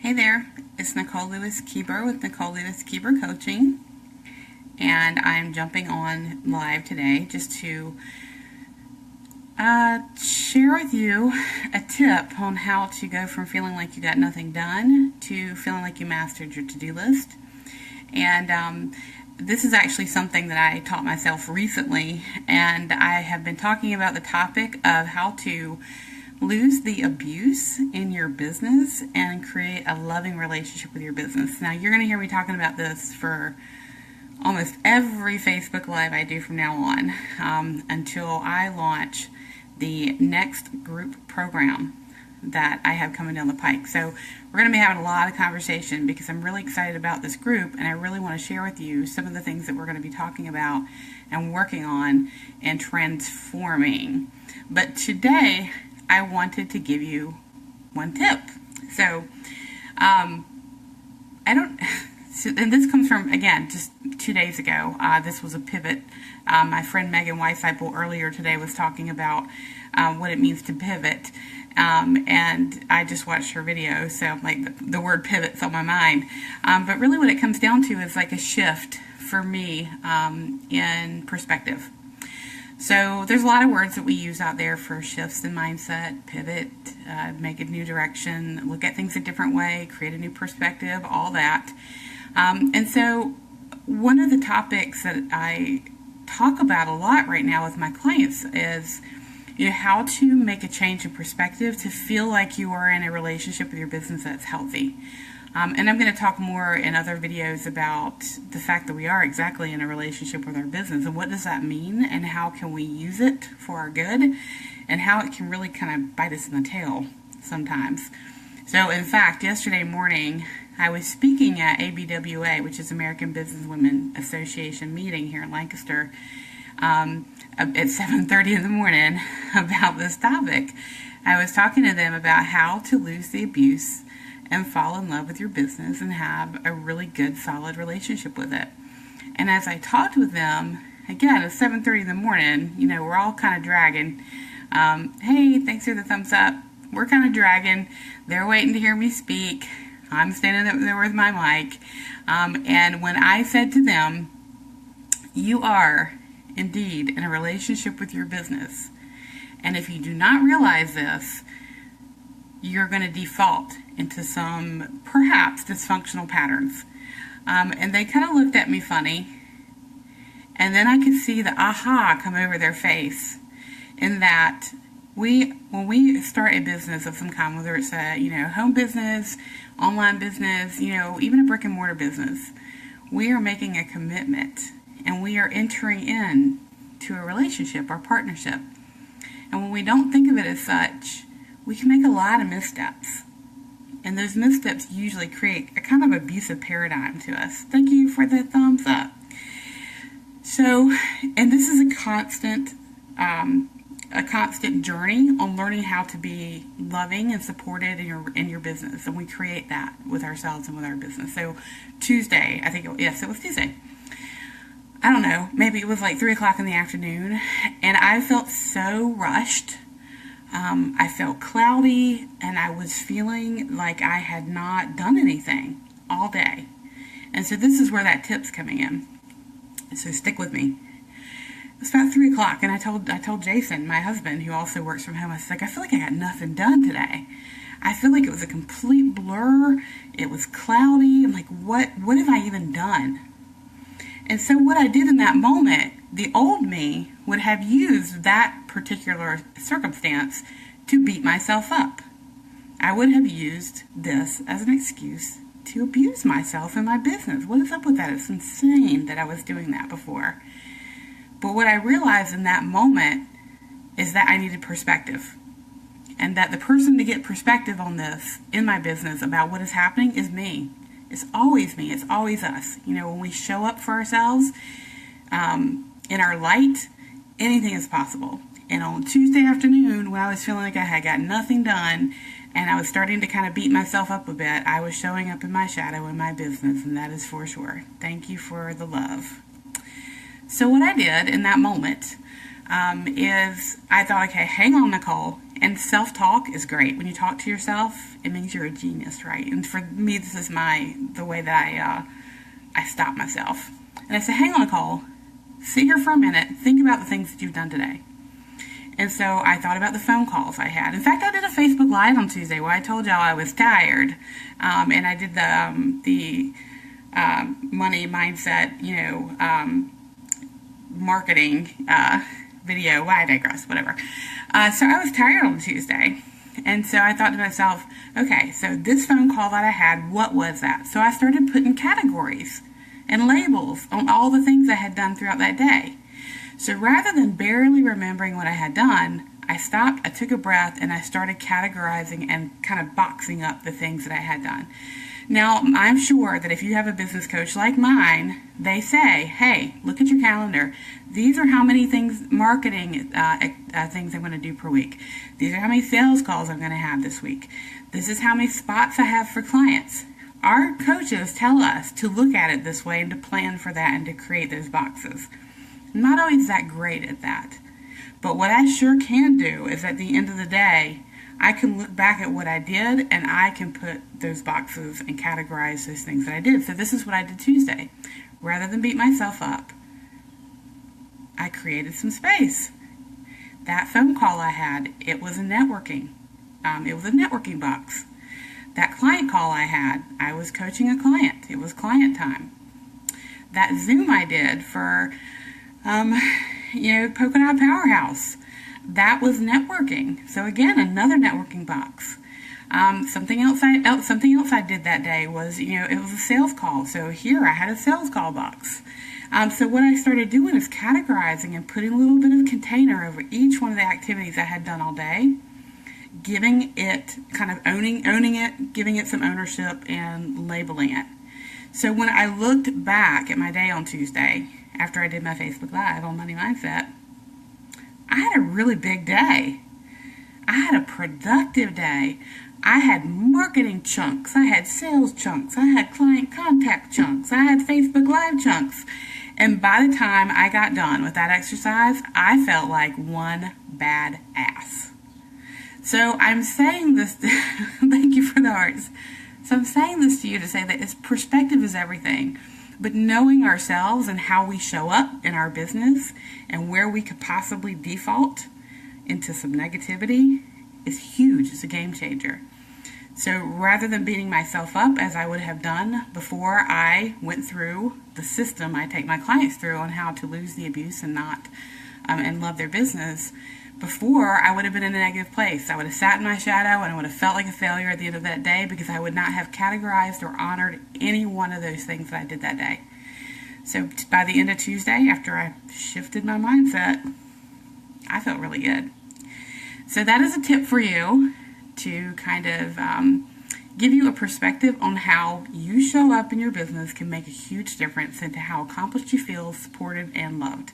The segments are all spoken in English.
Hey there, it's Nicole Lewis-Keeber with Nicole Lewis-Keeber Coaching, and I'm jumping on live today just to share with you a tip on how to go from feeling like you got nothing done to feeling like you mastered your to-do list. And this is actually something that I taught myself recently, and I have been talking about the topic of how to lose the abuse in your business and create a loving relationship with your business. Now, you're going to hear me talking about this for almost every Facebook Live I do from now on until I launch the next group program that I have coming down the pike. So we're going to be having a lot of conversation because I'm really excited about this group, and I really want to share with you some of the things that we're going to be talking about and working on and transforming. But today, I wanted to give you one tip. So, and this comes from, again, just 2 days ago. This was a pivot. My friend Megan Weisseipel earlier today was talking about what it means to pivot. And I just watched her video, so like the word pivot's on my mind. But really what it comes down to is like a shift for me in perspective. So there's a lot of words that we use out there for shifts in mindset, pivot, make a new direction, look at things a different way, create a new perspective, all that. And so one of the topics that I talk about a lot right now with my clients is how to make a change in perspective to feel like you are in a relationship with your business that's healthy. And I'm going to talk more in other videos about the fact that we are exactly in a relationship with our business and what does that mean and how can we use it for our good and how it can really kind of bite us in the tail sometimes. So in fact, yesterday morning I was speaking at ABWA, which is American Businesswomen Association meeting here in Lancaster at 7:30 in the morning about this topic. I was talking to them about how to lose the abuse and fall in love with your business and have a really good, solid relationship with it. And as I talked with them, again, at 7:30 in the morning, we're all kind of dragging. Hey, thanks for the thumbs up. We're kind of dragging. They're waiting to hear me speak. I'm standing there with my mic. And when I said to them, you are indeed in a relationship with your business. And if you do not realize this, you're going to default into some perhaps dysfunctional patterns. And they kind of looked at me funny. And then I could see the aha come over their face in that when we start a business of some kind, whether it's a home business, online business, even a brick and mortar business, we are making a commitment and we are entering in to a relationship or partnership. And when we don't think of it as such, we can make a lot of missteps. And those missteps usually create a kind of abusive paradigm to us. Thank you for the thumbs up. So, and this is a constant journey on learning how to be loving and supported in your business. And we create that with ourselves and with our business. So Tuesday, it was Tuesday. I don't know, maybe it was like 3 o'clock in the afternoon. And I felt so rushed. I felt cloudy, and I was feeling like I had not done anything all day. And so this is where that tip's coming in. So stick with me. It's about 3 o'clock, and I told Jason, my husband, who also works from home, I was like, I feel like I got nothing done today. I feel like it was a complete blur. It was cloudy. I'm like, what have I even done? And so what I did in that moment, the old me would have used that particular circumstance to beat myself up. I would have used this as an excuse to abuse myself in my business. What is up with that? It's insane that I was doing that before. But what I realized in that moment is that I needed perspective. And that the person to get perspective on this in my business about what is happening is me. It's always me. It's always us. When we show up for ourselves in our light, anything is possible. And on Tuesday afternoon, when I was feeling like I had got nothing done and I was starting to kind of beat myself up a bit, I was showing up in my shadow in my business, and that is for sure. Thank you for the love. So what I did in that moment is I thought, okay, hang on, Nicole, And self-talk is great. When you talk to yourself, it means you're a genius, right? And for me, this is the way that I stop myself. And I say, hang on, Nicole, sit here for a minute, think about the things that you've done today. And so I thought about the phone calls I had. In fact, I did a Facebook Live on Tuesday where I told y'all I was tired. And I did the money mindset, marketing video. Why I digress, whatever. So I was tired on Tuesday. And so I thought to myself, okay, so this phone call that I had, what was that? So I started putting categories and labels on all the things I had done throughout that day. So rather than barely remembering what I had done, I stopped, I took a breath, and I started categorizing and kind of boxing up the things that I had done. Now, I'm sure that if you have a business coach like mine, they say, hey, look at your calendar. These are how many things, marketing things I'm going to do per week. These are how many sales calls I'm going to have this week. This is how many spots I have for clients. Our coaches tell us to look at it this way and to plan for that and to create those boxes. I'm not always that great at that. But what I sure can do is at the end of the day, I can look back at what I did and I can put those boxes and categorize those things that I did. So this is what I did Tuesday. Rather than beat myself up, I created some space. That phone call I had, it was a networking. It was a networking box. That client call I had, I was coaching a client. It was client time. That Zoom I did for Polka Dot Powerhouse, that was networking. So again, another networking box. Something else I did that day was, it was a sales call. So here I had a sales call box. So what I started doing is categorizing and putting a little bit of container over each one of the activities I had done all day, giving it, kind of owning it, giving it some ownership and labeling it. So when I looked back at my day on Tuesday, after I did my Facebook Live on Money Mindset, I had a really big day. I had a productive day. I had marketing chunks. I had sales chunks. I had client contact chunks. I had Facebook Live chunks. And by the time I got done with that exercise, I felt like one bad ass. So I'm saying this, thank you for the hearts. So I'm saying this to you to say that perspective is everything. But knowing ourselves and how we show up in our business and where we could possibly default into some negativity is huge. It's a game changer. So rather than beating myself up as I would have done before I went through the system I take my clients through on how to lose the abuse and not and love their business, before I would have been in a negative place. I would have sat in my shadow and I would have felt like a failure at the end of that day because I would not have categorized or honored any one of those things that I did that day. So by the end of Tuesday, after I shifted my mindset, I felt really good. So that is a tip for you to kind of give you a perspective on how you show up in your business can make a huge difference into how accomplished you feel, supported, and loved.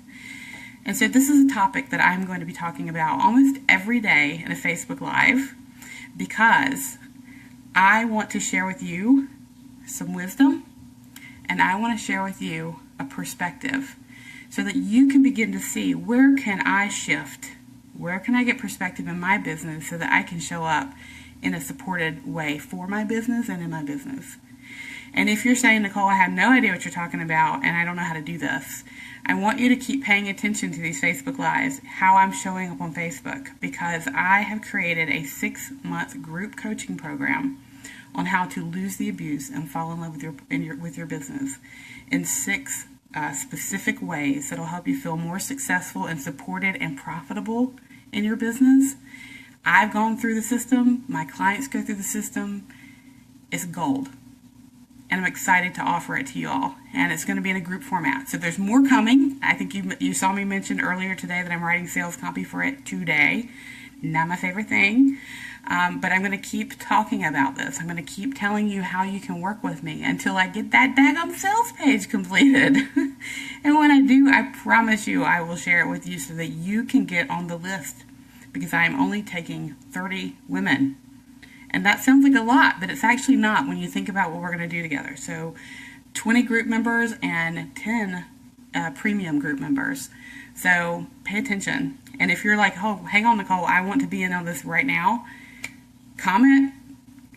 And so this is a topic that I'm going to be talking about almost every day in a Facebook Live because I want to share with you some wisdom and I want to share with you a perspective so that you can begin to see where can I shift, where can I get perspective in my business so that I can show up in a supported way for my business and in my business. And if you're saying, Nicole, I have no idea what you're talking about and I don't know how to do this, I want you to keep paying attention to these Facebook Lives, how I'm showing up on Facebook, because I have created a 6-month group coaching program on how to lose the abuse and fall in love with your business in 6 specific ways that will help you feel more successful and supported and profitable in your business. I've gone through the system. My clients go through the system. It's gold. And I'm excited to offer it to you all. And it's going to be in a group format. So there's more coming. I think you saw me mention earlier today that I'm writing sales copy for it today. Not my favorite thing. But I'm going to keep talking about this. I'm going to keep telling you how you can work with me until I get that daggum sales page completed. And when I do, I promise you I will share it with you so that you can get on the list. Because I am only taking 30 women. And that sounds like a lot, but it's actually not when you think about what we're going to do together. So 20 group members and 10 premium group members. So pay attention. And if you're like, oh, hang on, Nicole, I want to be in on this right now, comment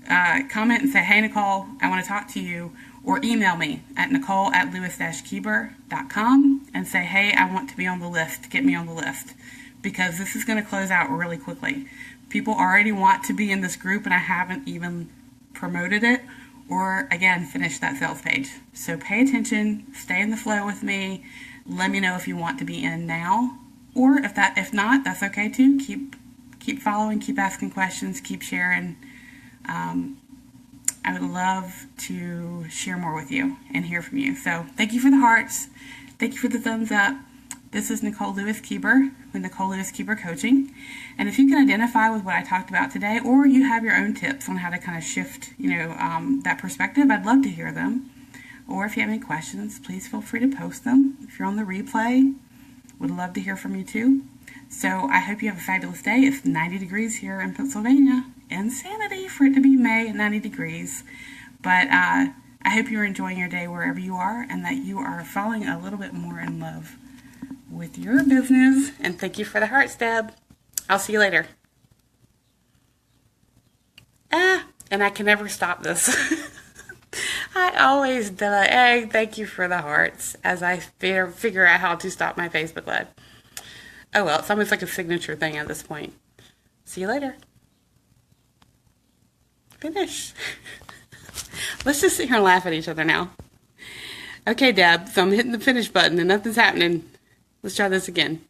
and say, hey, Nicole, I want to talk to you. Or email me at nicole@lewis-keeber.com and say, hey, I want to be on the list. Get me on the list. Because this is going to close out really quickly. People already want to be in this group and I haven't even promoted it or, again, finished that sales page. So pay attention. Stay in the flow with me. Let me know if you want to be in now. Or if not, that's okay too. Keep following, keep asking questions, keep sharing. I would love to share more with you and hear from you. So thank you for the hearts. Thank you for the thumbs up. This is Nicole Lewis-Keeber with Nicole Lewis-Keeber Coaching. And if you can identify with what I talked about today, or you have your own tips on how to kind of shift, that perspective, I'd love to hear them. Or if you have any questions, please feel free to post them. If you're on the replay, would love to hear from you too. So I hope you have a fabulous day. It's 90 degrees here in Pennsylvania. Insanity for it to be May at 90 degrees. But I hope you're enjoying your day wherever you are and that you are falling a little bit more in love with your business. And thank you for the hearts, Deb. I'll see you later. And I can never stop this. I always do it. Hey, thank you for the hearts as I figure out how to stop my Facebook Live. Oh well, it's almost like a signature thing at this point. See you later. Finish. Let's just sit here and laugh at each other now. Okay, Deb, so I'm hitting the finish button and nothing's happening. Let's try this again.